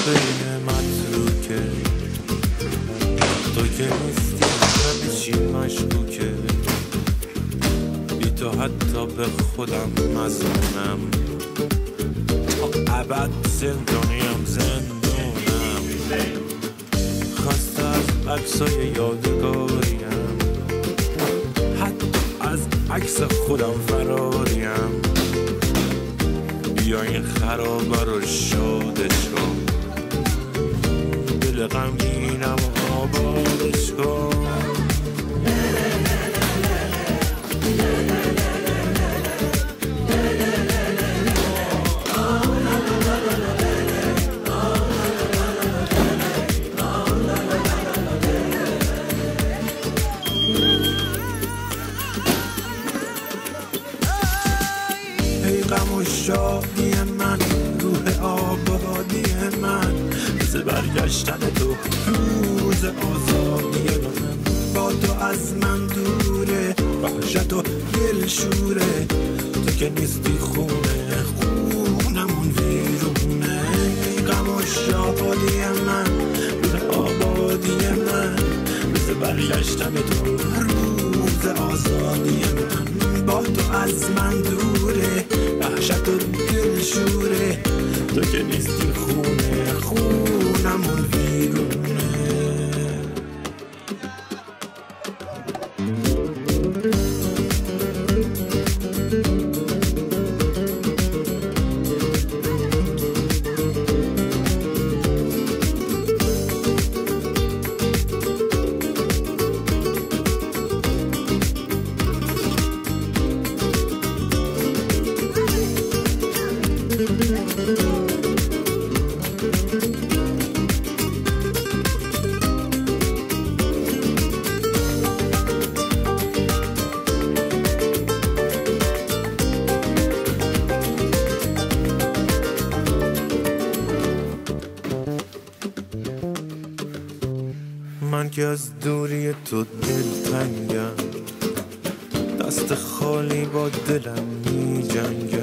بین متروکه، تو که نیستی همه چی مشکوکه، بی تو حتی به خودم مظلومم، تا ابد زندانیم زندونم، خسته از عکسای یادگاریم، حتی از عکس خودم فراریم، بیا این خرابه رو شادش کن، دل غمگینم آبادش کن. ای غم و شادی من، روح آبادی من، روز برگشتن تو، روز آزادی من، با تو از من دوره، وحشت و دل شوره، تو که نیستی خونه خونمون ویرونه. ای غم و شادی من، روح آبادی من، روز برگشتن تو، روز آزادی من، با تو از من دوره، وحشت و دل شوره، تو که نیستی خونه خونمون ویرونه. من که از دوری تو دلتنگم، دست خالی با دلم می جنگم.